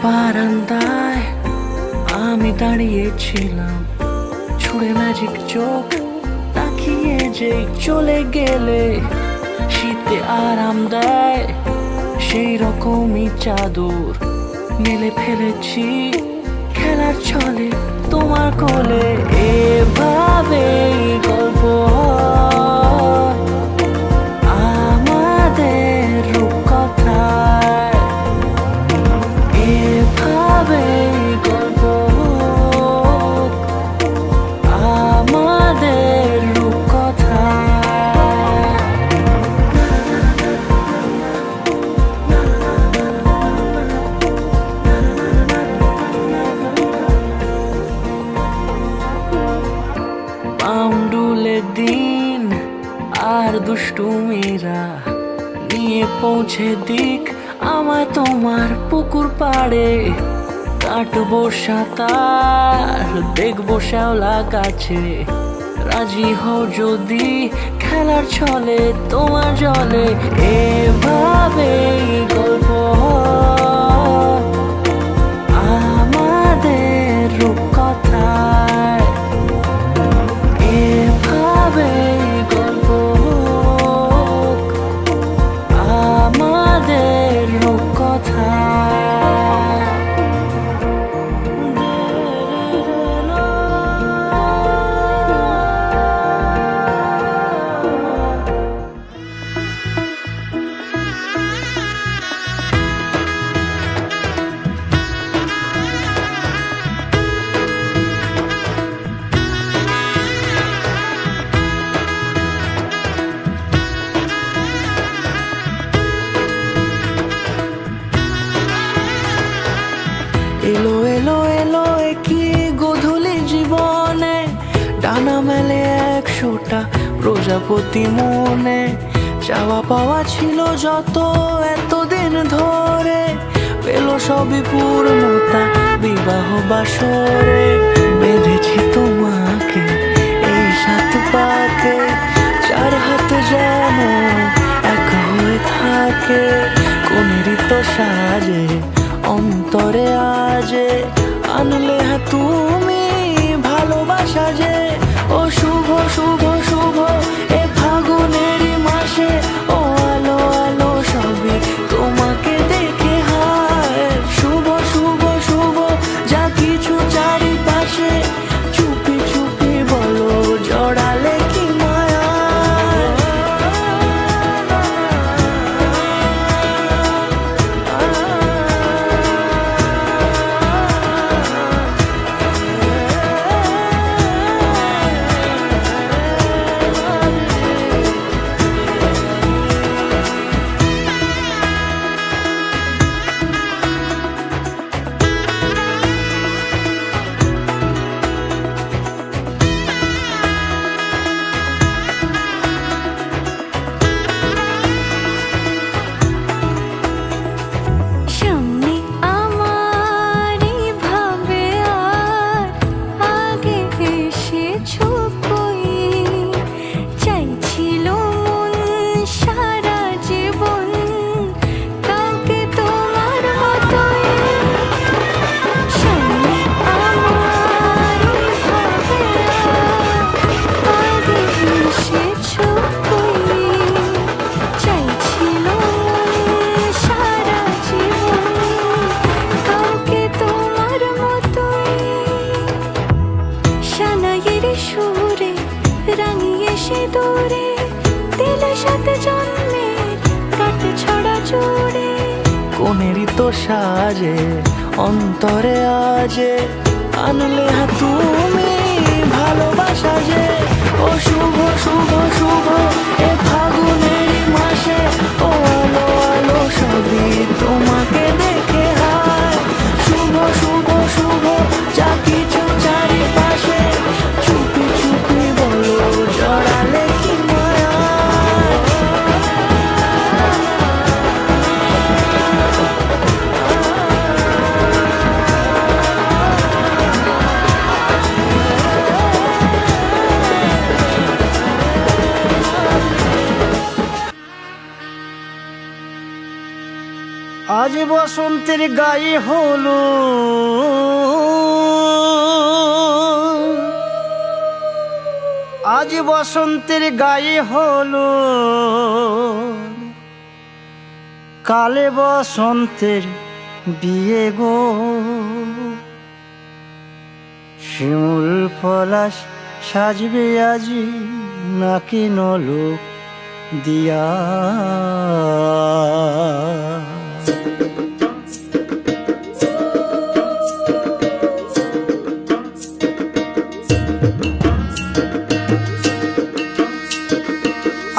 বারান্দায় আমি দাঁড়িয়েছিলাম, ছুঁড়ে ম্যাজিক চোখ তাকিয়ে যে চলে গেলে। শীতে আরাম দেয় সেই রকমই চাদর মেলে ফেলেছি খেলার ছলে তোমার কোলে। এভাবে গল্প হয় আমাদের রূপকথায়, এভাবে গল্প হোক আমাদের রূপকথায়। পাউন্ডুলে দিন আর দুষ্টুমিরা নিয়ে পৌঁছে দিক আমায় তোমার পুকুর পাড়ে। কাটবো সাঁতার, দেখবো শ্যাওলা গাছে, রাজি হও যদি খেলার ছলে তোমার জলে। এভাবেই গল্প হয় আমাদের রূপকথায়, এভাবেই গল্প হোক আমাদের রূপকথায়। এলো এলো এলো কি গোধূলি জীবনে, ডানা মেলে 100টা প্রজাপতি মনে। চাওয়া পাওয়া ছিল যত এতদিন ধরে, পেল সবই পূর্ণতা বিবাহ বাসরে। বেঁধেছি তোমাকে এই 7 পাকে, 4 হাত যেন একা হয়ে থাকে। কোনেরই তো সাজে অন্তরে আজে আনলে তুমি ভালোবাসা যে। ও শুভ শুভ শুভ এ ফাগুনেরই মাসে, ও আলো আলো সবই তোমাকে দেখে হায়। শুভ শুভ শুভ যা কিছু চারিপাশে, চুপি চুপি বলো জড়ালে কি মায়া। কোনেরই তো সাজে অন্তরে আজে আনলে তুমি ভালোবাসা যে। ও শুভ শুভ শুভ এ ফাগুনেরই মাসে, ও আলো আলো সবই তোমাকে দেখে হায়। শুভ শুভ শুভ যা কিছু চারিপাশে, চুপি চুপি বলো জড়ালে কি মায়া। বসন্তের গায়ে হলো আজ বসন্তের গায়ে হলো কালে বসন্তের বিয়ে গো শিমুল পলাশ সাজবে আজি নাকি নলক দিয়া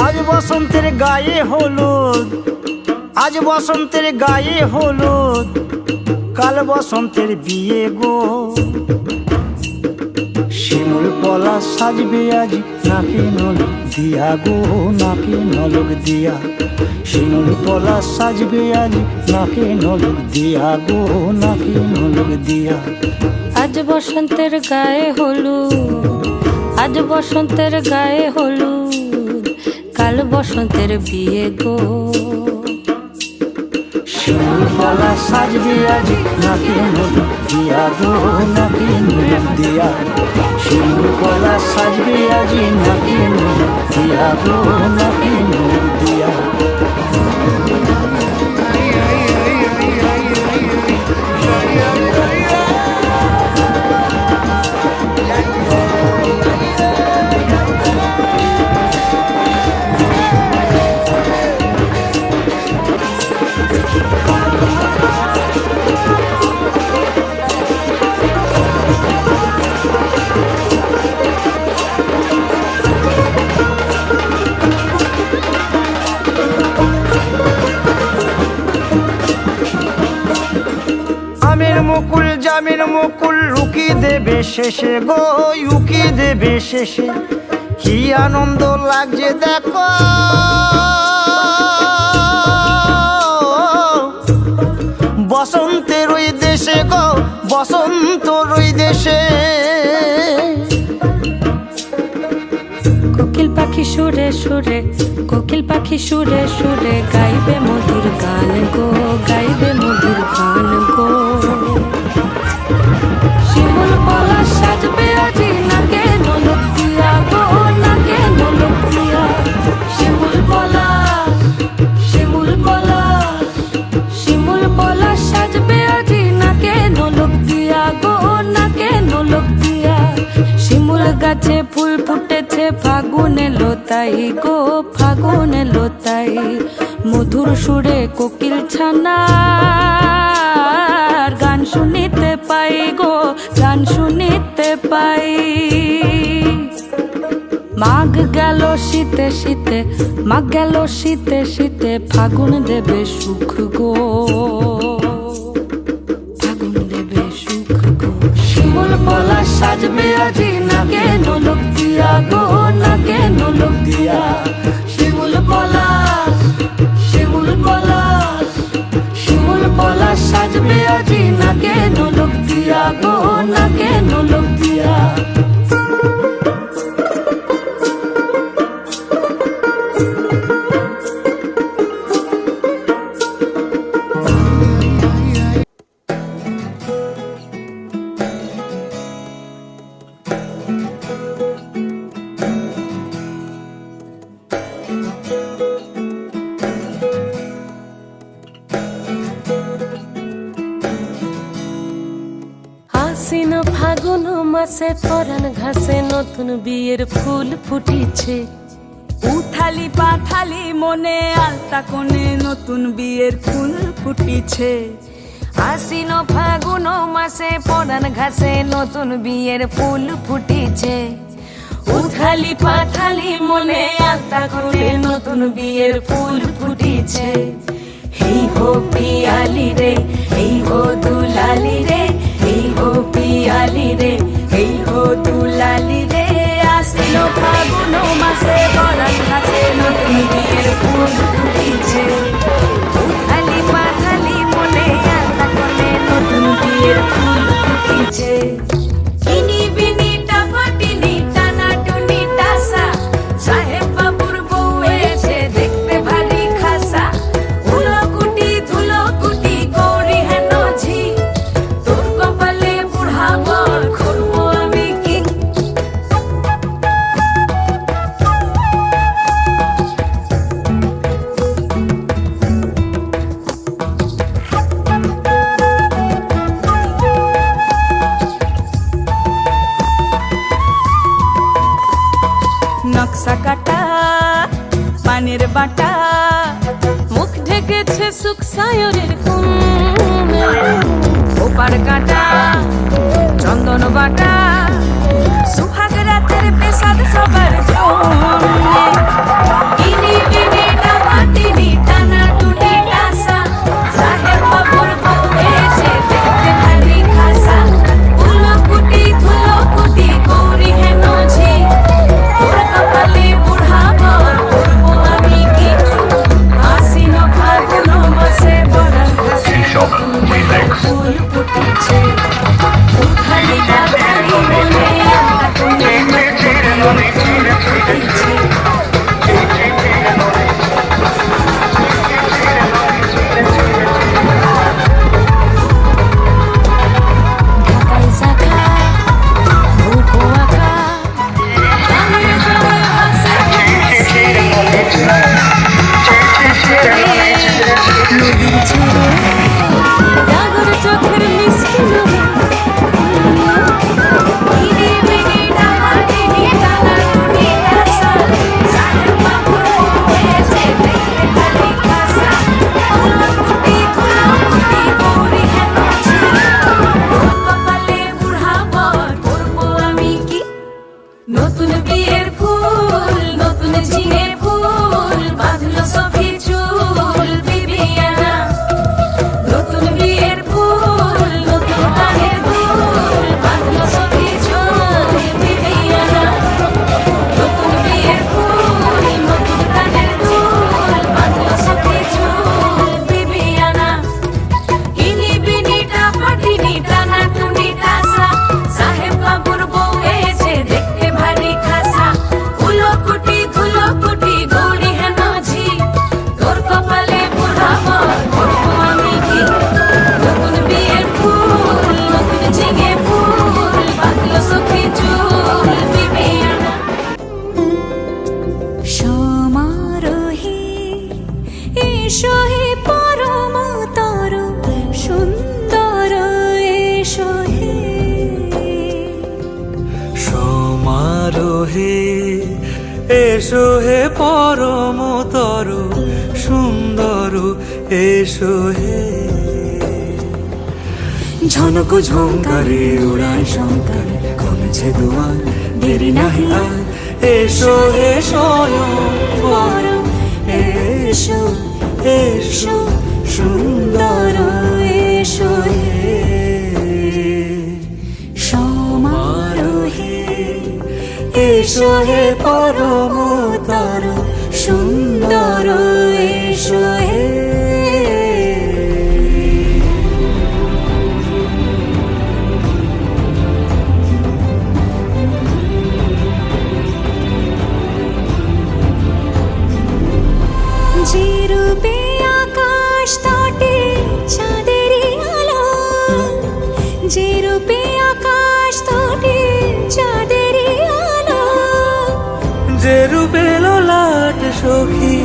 আজ বসন্তের গায়ে হলুদ আজ বসন্তের গায়ে হলুদ কাল বসন্তের বিয়ে গো শিমুল পলাশ সাজবে আজ নাকি নলক দিয়া গো নাকি নলক দিয়া শিমুল পলাশ সাজবে আজ নাকি নলক দিয়া গো নাকি নলক দিয়া আজ বসন্তের গায়ে হলুদ আজ বসন্তের গায়ে হলুদ কাল বসন্তের বিয়ে গো শিমুল পলাশ সাজবে আজ নাকি নলক দিয়া গো নাকি নলক দিয়া শিমুল পলাশ সাজবে আজ নাকি নলক দিয়া গো নাকি নলক দিয়া মুকুল জামিন মুকুল লুকি দেবে শেষে গো উকি দেবে শেষে কি আনন্দ লাগছে দেখো বসন্তের ওই দেশে গো বসন্তর ওই দেশে কোকিল পাখি সুরে সুরে কোকিল পাখি সুরে সুরে গাইবে মধুর গান গো গাইবে মধুর গান গো শিমুল পলাশ সাজবে আজি নাকে নলক দিয়া গো নাকে নলক দিয়া শিমুল পলাশ শিমুল পলাশ শিমুল পলাশ সাজবে আজি নাকে নলক দিয়া গো নাকে নলক দিয়া শিমুল গাছে ফুল ফুটেছে ফাগুনে লোতাই গো ফাগুনে লোতাই মধুর সুরে কোকিল ছানার গান শুনিতে পাই গো গান শুনিতে পাই মাঘ গেল শীতে শীতে মাঘ গেল শীতে শীতে ফাগুন দেবে সুখ গো ফাগুন দেবে সুখ গো শিমুল পলাশ সাজবে আজি নাকে নলক দিয়া গো নাকে নলক দিয়া শিমুল পলাশ শিমুল পলাশ শিমুল পলাশ সাজবে আজি নাকে নলক দিয়া গো নাকে নলক দিয়া আশ্বিন ফাগুন মাসে পরাণ ঘাসে নতুন বিয়ের ফুল ফুটিছে উথালি পাথালি মনে আলতা কোণে নতুন বিয়ের ফুল ফুটিছে আশ্বিন ফাগুন মাসে পরাণ ঘাসে নতুন বিয়ের ফুল ফুটিছে উথালি পাথালি মনে আলতা কোণে নতুন বিয়ের ফুল ফুটিছে এই হো পিয়ালি রে এই হো দুলালি রে এই হো পিয়ালি রে এই হো দুলালি রে আশ্বিন ফাগুন মাসে পরাণ ঘাসে নতুন বিয়ের ফুল ফুটিছে উথালি পাথালি মনে আলতা কোণে নতুন বিয়ের ফুল ফুটিছে ইনি বিনি টাপাটিনি টানা টুনি টাসা সাহেব বাবুর বউ এসে দেখতে ভারী খাসা ধুলো কুটি বাক্সা কাটা পানের বাটা মুখ ঢেকেছে সুখ সায়রের কোণ ওপার কাটা চন্দন বাটা সুহাগ রাতের পেশাদ সবার জন্যে ইনি বিনি টামাটিনি টানা টুনি টাসা সাহেব বাবুর বউ এসে দেখতে ভারী খাসা ধুলো কুটি গৌরী হেন ঝি তোর কপালে বুড়া বর করবো আমি কি আশ্বিন ফাল্গুন মাসে পরাণ ঘাসে নতুন বিয়ের ফুল ফুটেছে উঠালি পাথালি মনে আলতা কোণে নতুন বিয়ের ফুল ফুটেছে ঢাকাই শাখা নৌকো আঁকা গানের জলে ভাসে নদীর ছেড়ে ডাগর চোখের মিষ্টি নদী ইনি বিনি টামাটিনি টানা টুনি টাসা সাহেব বাবুর বউ এসে দেখতে ভারী খাসা ধুলো কুটি গৌরী হেন ঝি তোর কপালে বুড়া বর করবো আমি কি নতুন বিয়ের ফুল নতুন ঝিঙে ফুল বাঁধলো সখী চুল বিবিয়ানা নতুন বিয়ের ফুল নতুন কানের দুল বাঁধলো সখী চুল বিবিয়ানা নতুন বিয়ের ফুল নতুন কানের দুল বাঁধলো সখী চুল বিবিয়ানা ইনি বিনি টামাটিনি টানা টুনি টাসা সাহেব বাবুর বউ এসে দেখতে ভারী খাসা ধুলো কুটি গৌরী হেন ঝি তোর কপালে বুড়া বর করবো আমি কি নতুন বিয়ের ফুল নতুন ঝিঙে ফুল বাঁধলো সখী চুল বিবিয়ানা সমারোহে এসো হে পরম তর সুন্দর এসো হে সমারোহে এসো হে পরমতর সুন্দর এসো হে ঝনক ঝঙ্কারে উড়ায় শঙ্কারে কমেছে দুয়ার দেরি নাহি আর এসো হে স্বয়ং বর এসো এসো সুন্দর এসো হে সমারোহে এসো হে পরমতর সুন্দর এসো হে যে রূপে আকাশ তটে চাঁদেরই আলো যে রূপে আকাশ তটে চাঁদেরই আলো যে রূপে লোলাট সখী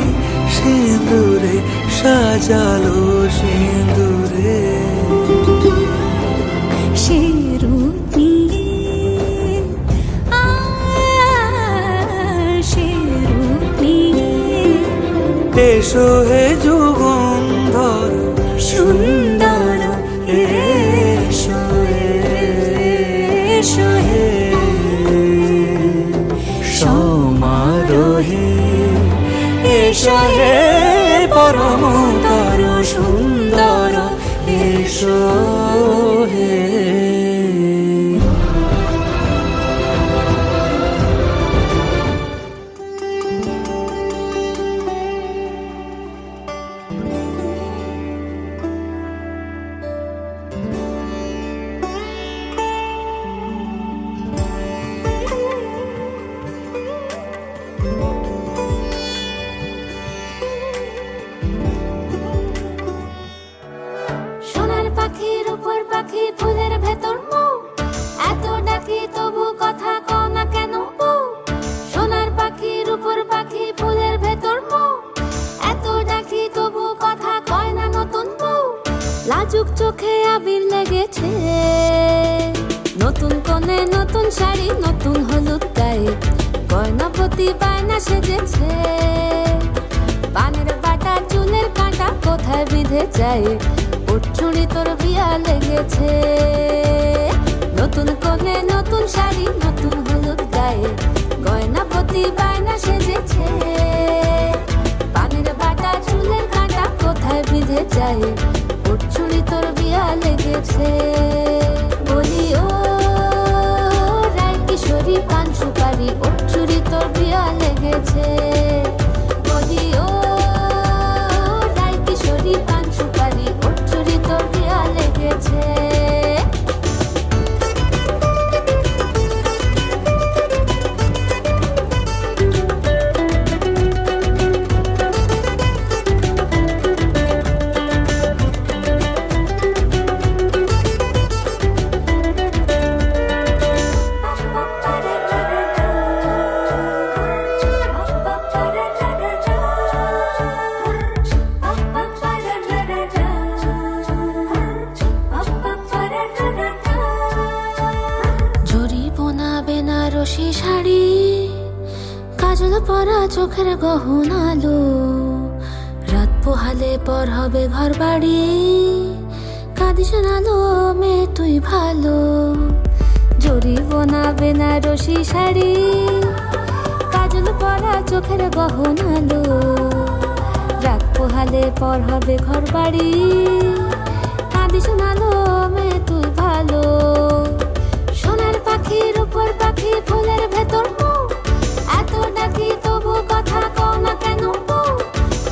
সিঁদুরে সাজালো সিঁদুরে সে রূপ নিয়ে সে রূপ নিয়ে এসো হে যুগন্ধর সুন্দর এসো এসো হে সমারোহে এসো হে পরমতর সুন্দর এসো হে সোনার পাখির উপর পাখি ফুলের ভেতর মৌ এত ডাকি তবু কথা কও না কেন বউ সোনার পাখির উপর পাখি ফুলের ভেতর মৌ এত ডাকি তবু কথা কয় না নতুন বউ লাজুক চোখে আবির লেগেছে নতুন কোণে নতুন শাড়ি নতুন হলুদ গায়ে গয়নাপতি বায়না সেজেছে, পানের বাটা চুলের কাঁটা কোথায় বিঁধে যায়, ওর চুড়ি তোর বিয়া লেগেছে। নতুন কোণে নতুন শাড়ি নতুন হলুদ গায়ে, গয়নাপতি বায়না সেজেছে, পানের বাটা চুলের কাঁটা কোথায় বিঁধে যায়, ওর চুড়ি তোর বিয়া লেগেছে। বলি ও রায় কিশোরী পান সুপারি, ওর চুড়ি তোর বিয়া লেগেছে। বলি ও রায় কিশোরী পান সুপারি, ওর চুড়ি তোর বিয়া লেগেছে। বেনারসি শাড়ি, কাজল পরা চোখের গহনালো, রাত পোহালে পর হবে ঘর বাড়ি, কাঁদিস নালো মেয়ে তুই ভালো। জরি বোনা বেনারসি শাড়ি, কাজল পরা চোখের গহনালো, রাত পোহালে পর হবে ঘর বাড়ি, কাঁদিস নালো মেয়ে তুই ভালো। সোনার পাখির উপর পাখি ফুলের ভেতর মুখ, এত ডাকি তবু কথা কও না কেন বউ,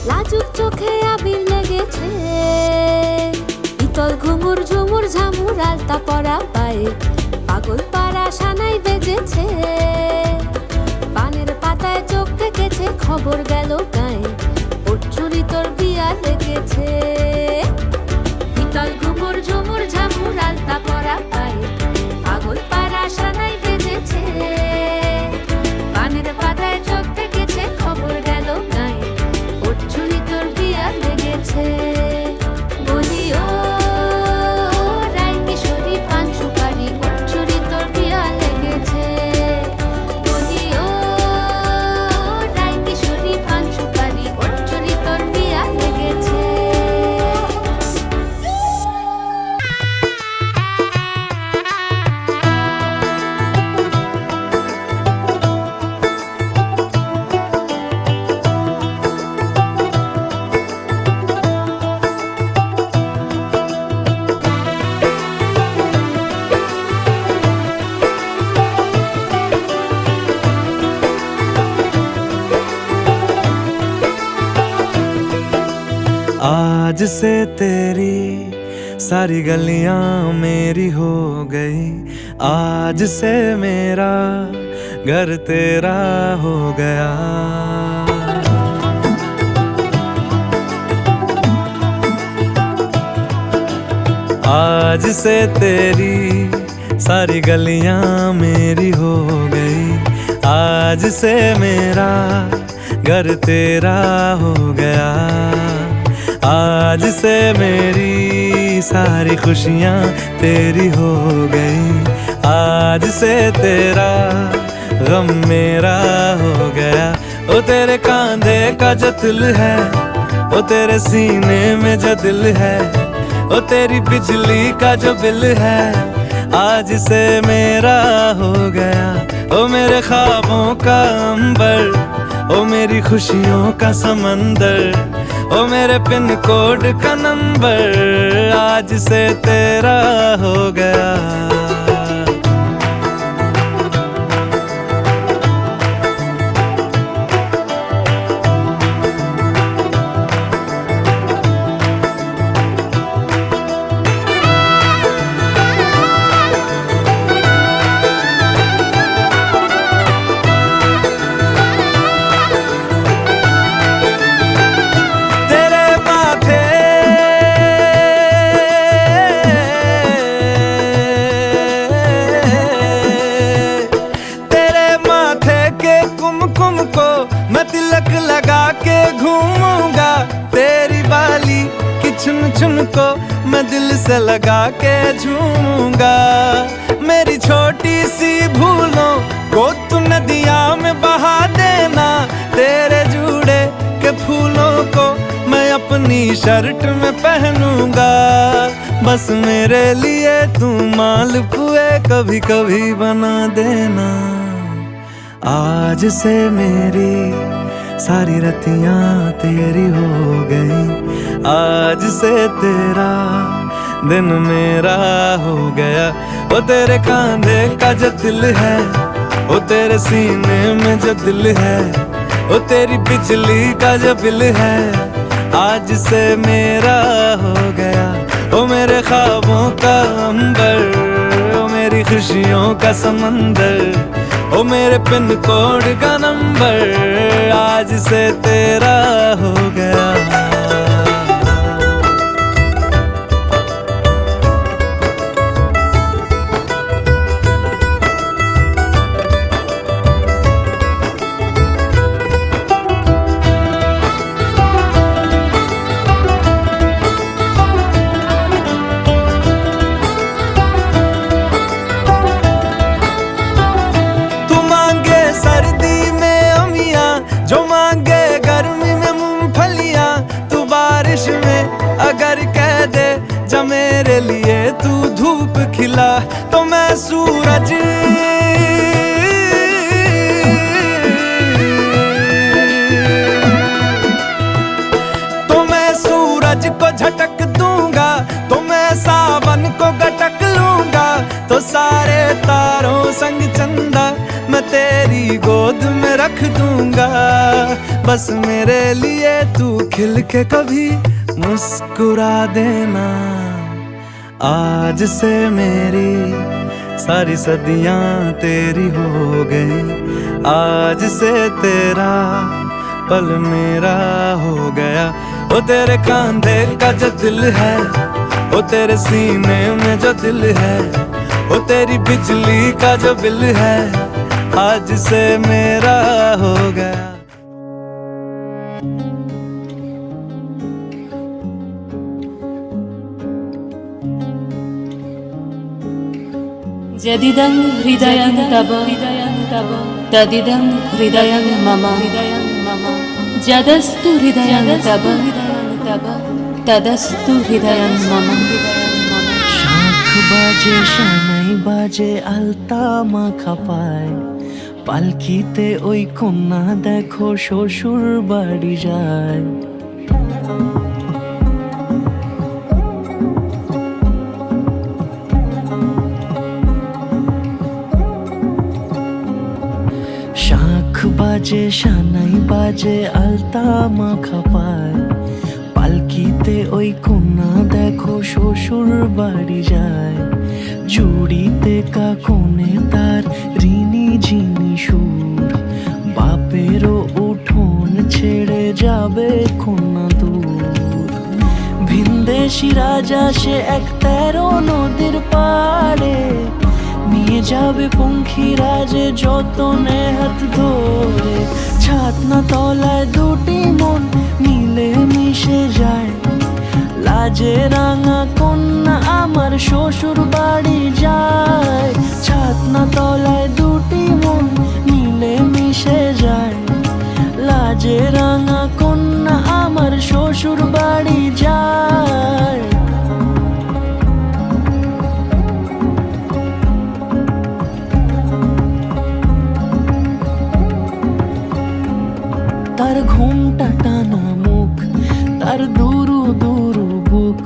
লাজুক চোখে আবির লেগেছে, ইতল ঘুমুর ঝুমুর ঝামুর আলতা পরা পায়ে, পাগল পাড়া সানাই বেজেছে, পানের পাতায় চোখ থেকেছে খবর গেল গায়ে, ওর চুরি তোর বিয়া লেগেছে। ইতল ঘুমুর ঝুমুর ঝামুর আলতা পরা পায়ে, পাগল পাড়া সানাই বেজেছে, পানের পাতায় চোখ থেকেছে খবর গেল গায়ে, ওর চুরি তোর বিয়া লেগেছে। বলি ও রায় কিশোরী পান সুপারি, ওর চুরি তোর বিয়া লেগেছে। বলি ও রায় কিশোরী পান সুপারি, ওর চুরি তোর বিয়া লেগেছে। आज से तेरी सारी गलियां मेरी हो गई, आज से मेरा घर तेरा हो गया। आज से तेरी सारी गलियां मेरी हो गई, आज से मेरा घर तेरा हो गया। आज से मेरी सारी खुशियाँ तेरी हो गई, आज से तेरा गम मेरा हो गया। ओ तेरे कांधे का जो दिल है, ओ तेरे सीने में जो दिल है, ओ तेरी बिजली का जो बिल है, आज से मेरा हो गया। ओ मेरे ख्वाबों का अंबर, ओ मेरी खुशियों का समंदर, ओ मेरे पिन कोड का नंबर, आज से तेरा हो गया। मैं तिलक लगा के घूमूंगा, तेरी बाली की चुन चुन को मैं दिल से लगा के झूमूंगा। मेरी छोटी सी भूलों को तू नदियाँ में बहा देना तेरे जुड़े के फूलों को मैं अपनी शर्ट में पहनूंगा। बस मेरे लिए तू मालपुए कभी कभी बना देना। आज से मेरी सारी रतियां तेरी हो गई, आज से तेरा दिन मेरा हो गया। वो तेरे कांधे का जो दिल है, वो तेरे सीने में जो दिल है, वो तेरी बिजली का जो बिल है, आज से मेरा हो गया। वो मेरे ख्वाबों का अंबर, वो मेरी खुशियों का समंदर, वो मेरे पिन कोड का नंबर, आज से तेरा हो गया। जो मांगे गर्मी में मूंगफलियां, तू बारिश में अगर कह दे जा मेरे लिए तू धूप खिला, तो मैं सूरज को झटक दूंगा, तो मैं सावन को गटक लूंगा, तो सारे तारों संग चंदा मैं तेरी गोद में रख दूंगा। बस मेरे लिए तू खिल के कभी मुस्कुरा देना। आज से मेरी सारी सदियां तेरी हो गई, आज से तेरा पल मेरा हो गया। वो तेरे कांधे का जो दिल है, वो तेरे सीने में जो दिल है, वो तेरी बिजली का जो बिल है, आज से मेरा हो गया। जदिदं हृदयं तव तदिदं हृदयं मम जदस्तु हृदयं तव तदस्तु हृदयं मम। শাঁখ বাজে সানাই বাজে আলতা মাখা পায়, পালকিতে ওই কন্যা দেখো শ্বশুর বাড়ি যায়। শাঁখ বাজে সানাই বাজে আলতা মাখা পায়, পালকিতে ওই কন্যা দেখো শ্বশুর বাড়ি যায়। চুড়িতে কাকনে তার ঋণী ঝিনি সুর, বাপেরও উঠোন ছেড়ে যাবে কন্যা দূর। ভিনদেশি রাজা সে এক 13 নদীর পাড়ে, নিয়ে যাবে পঙ্খিরাজে যতনে হাত ধরে। ছাতনা তলায় দুটি মন মিলে মিশে যায়, লাজে রাঙা কন্যা আমার শ্বশুর বাড়ি যায়। ছাতনা তলায় দুটি মন মিলে মিশে যায়, লাজে রাঙা কন্যা আমার শ্বশুর বাড়ি যায়। তার ঘুমটা টানা মুখ, তার দুরু দুরু বুক,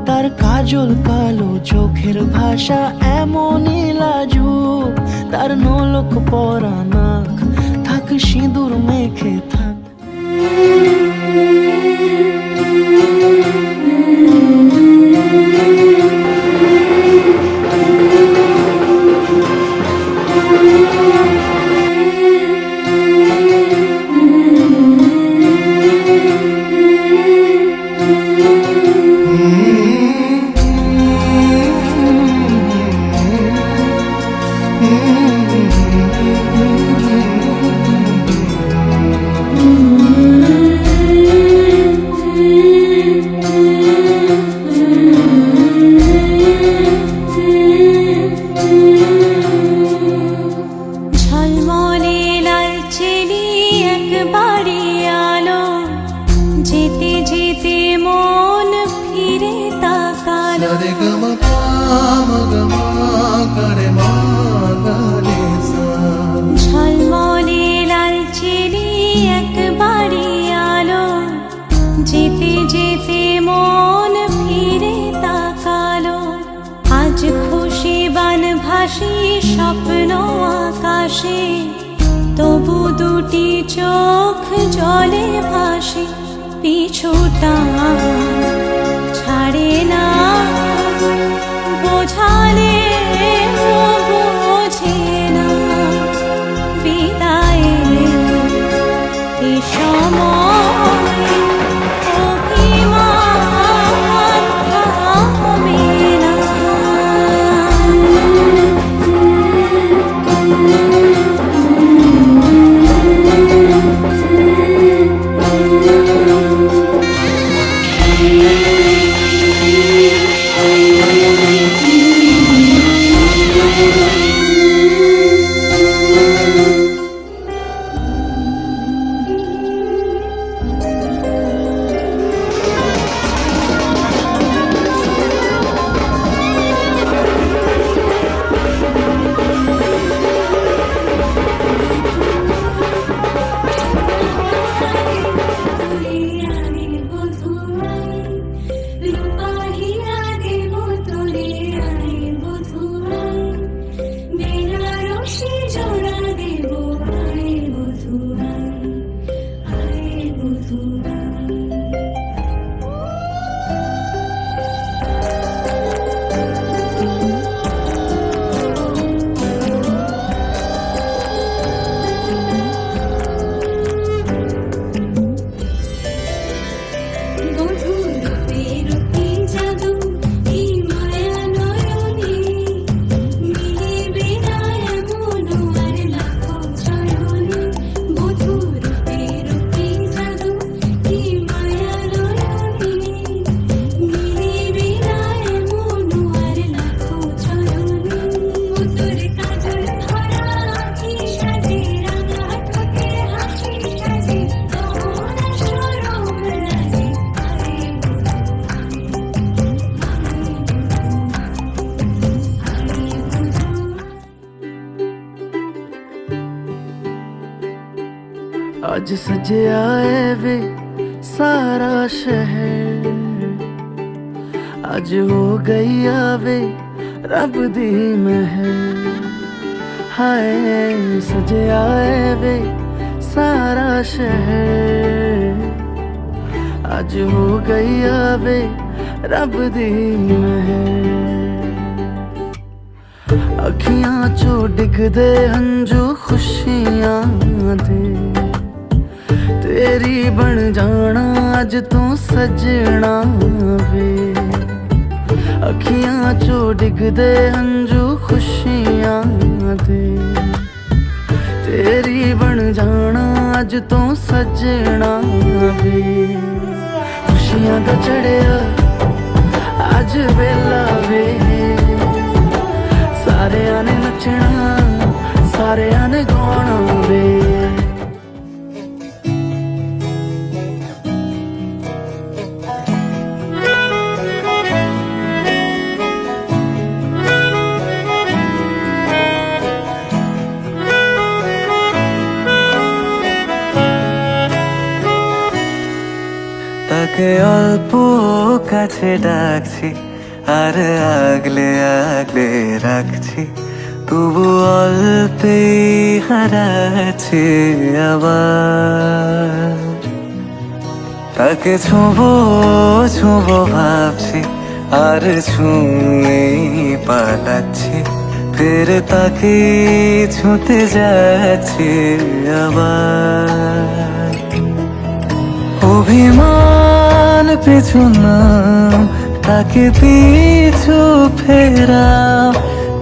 তার কাজল কালো চোখের ভাষা এমনই লাজুক। তার নলক পরা নাক, থাক সিঁদুর মেখে থাক। ঝলমলে লাল পাশে, তবু দুটি চোখ জলে ভাসে, পিছুটা ছাড়ে না, বোঝালে বোঝে না, বিদায়ের এ সময় অভিমান থামে না। आज सजया है वे सारा शहर, आज हो गई आवे रब दी महर। हाय सजया है वे सारा शहर, आज हो गई आवे रब दी महर। अखियां चो डिगदे हंजू खुशियां दे, तेरी बन जाना अज तू सजना वे। अखियां चो डिगदे हंजू खुशियां दे, तेरी बन जाना अज तू सजना वे। खुशियां दा चढ़िया अज वेला वे, सारेयां ने नचना सारेयां ने गाना वे। তাকে অল্প কাছে ডাকছি আর আগলে আগলে রাখছি, তবু অল্পে হারাচ্ছে আবার। তাকে ছোঁবো ছোঁবো ভাবছি আর ছুঁয়ে পালাচ্ছি, ফের তাকে ছুঁতে যাচ্ছে আবার। অভিমান পিছু নাম, তাকে পিছু ফেরাও,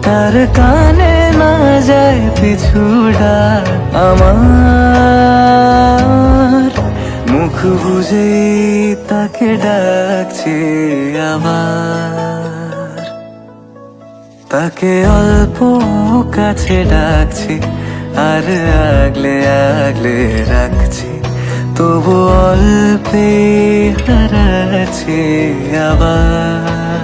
তার কানে না যায় পিছু ডাক আমার। মুখ বুঝেই তাকে ডাকছে আবার। তাকে অল্প কাছে ডাকছি আর আগলে আগলে রাখছি, তবু অল্পে হারাচ্ছে আবার।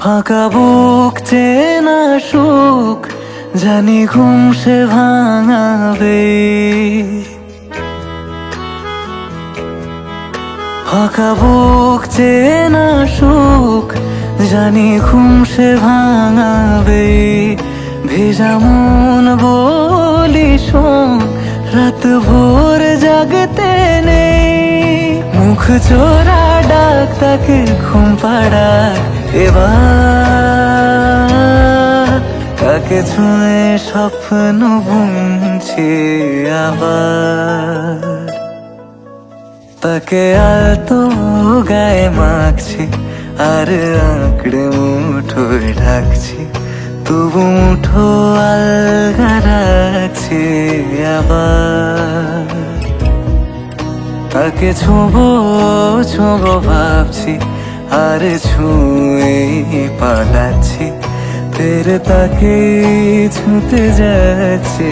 ফাঁকা বুক চেনা সুখ জানি ঘুম সে ভাঙাবে, ফাঁকা বুক চেনা সুখ জানি ঘুম সে ভাঙাবে। ভেজা মন বলি শোন রাত ভোর জাগতে নেই, মুখ চোরা ডাক তাকে ঘুম পাড়া এবার, তাকে ছুঁয়ে স্বপ্ন বুনছি আবার, তাকে আলতো গায়ে মাখছি আর আঁকড়ে মুঠোয় ঢাকছি, তবু মুঠো আলগা রাখছি আবার, তাকে ছোঁবো ছোঁবো ভাবছি আর ছুঁয়ে পালাচ্ছি, ফের তাকে ছুঁতে যাচ্ছে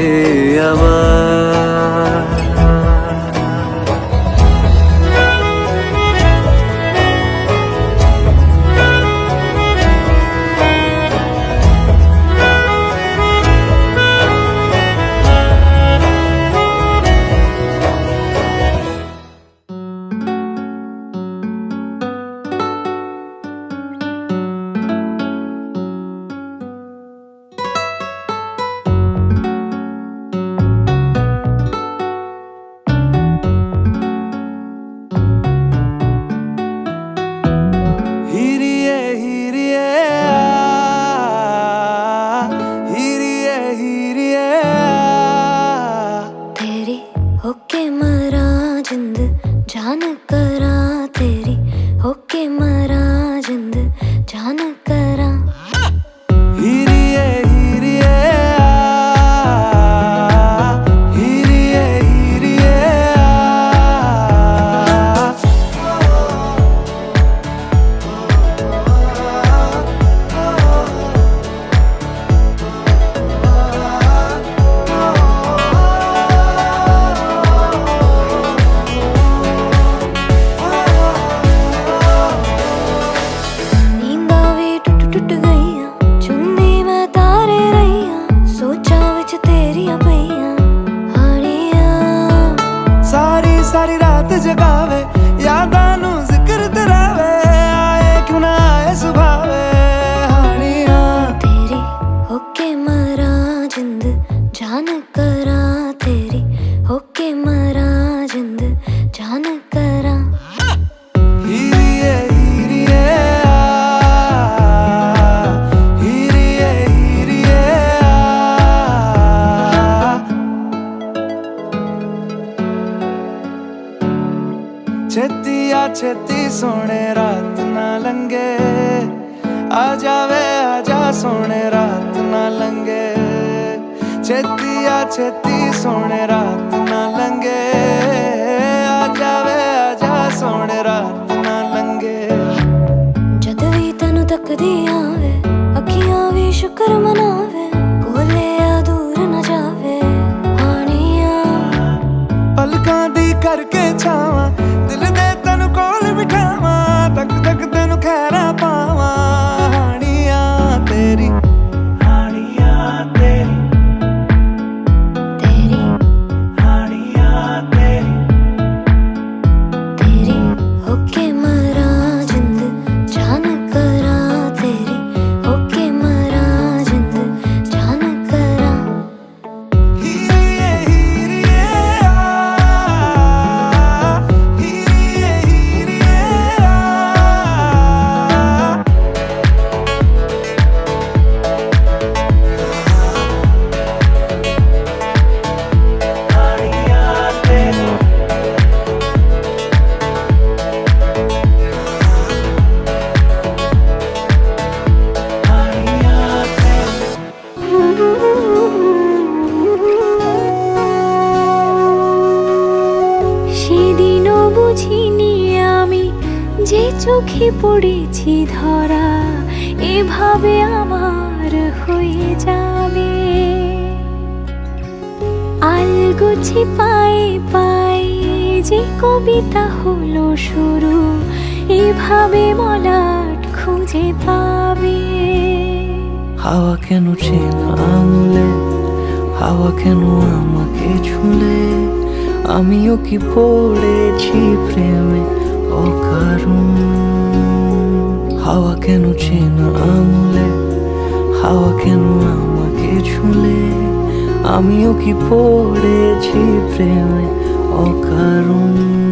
আবার। होके मरा जिंद जान करा तेरी, होके मरा जिंद जान करा। हीरिए हीरिए हीरिए हीरिए टूट गईया चुन्नी मैं तारे रहिया, सोचा विच तेरिया पईया हानिया। सारी सारी रात जगावे यादां नू जिक्र तरावे, आए क्यों ना आए सुभावे हानिया। तेरी होके मरा जिंद जान करा तेरी, होके मरा जिंद जान करा। हीरिए हीरिए हीरिए हीरिए छेती आ छेती सोने रात ना लंगे, आ जावे आजा सोने रात ना लंगे, छेती आ छेती सोने रात ना लंगे, आ जावे आजा सोने रात ना लंगे। जद भी तनु तकदी आवे अखियां भी शुक्र मनावे, कोले आ दूर न जावे हानिया। पलकां दी करके छावां दिल दे तनु कोल बिठावां, तक तक तेनु खैरा पावां हानिया तेरी, हानिया तेरी, तेरी हानिया तेरी। तेरी होके मरा जिंद जान करा तेरी, होके मरा जिंद जान करा। हीरिए हीरिए हीरिए हीरिए हानिया तेरी। সেদিনও বুঝিনি আমি যে চোখে পড়েছি ধরা, এভাবে আমার হয়ে যাবে। আলগোছি পায়ে পায়ে যে কবিতা হলো শুরু, এভাবে মলাট খুঁজে পাবে। হাওয়া কেন চেনা আঙুলে, হাওয়া কেন আমাকে ছুলে, আমিও কি পড়েছি প্রেমে অকারণ। হাওয়া কেন চেনা আঙুলে, হাওয়া কেন আমাকে ছুলে, আমিও কি পড়েছি প্রেমে অকারণ।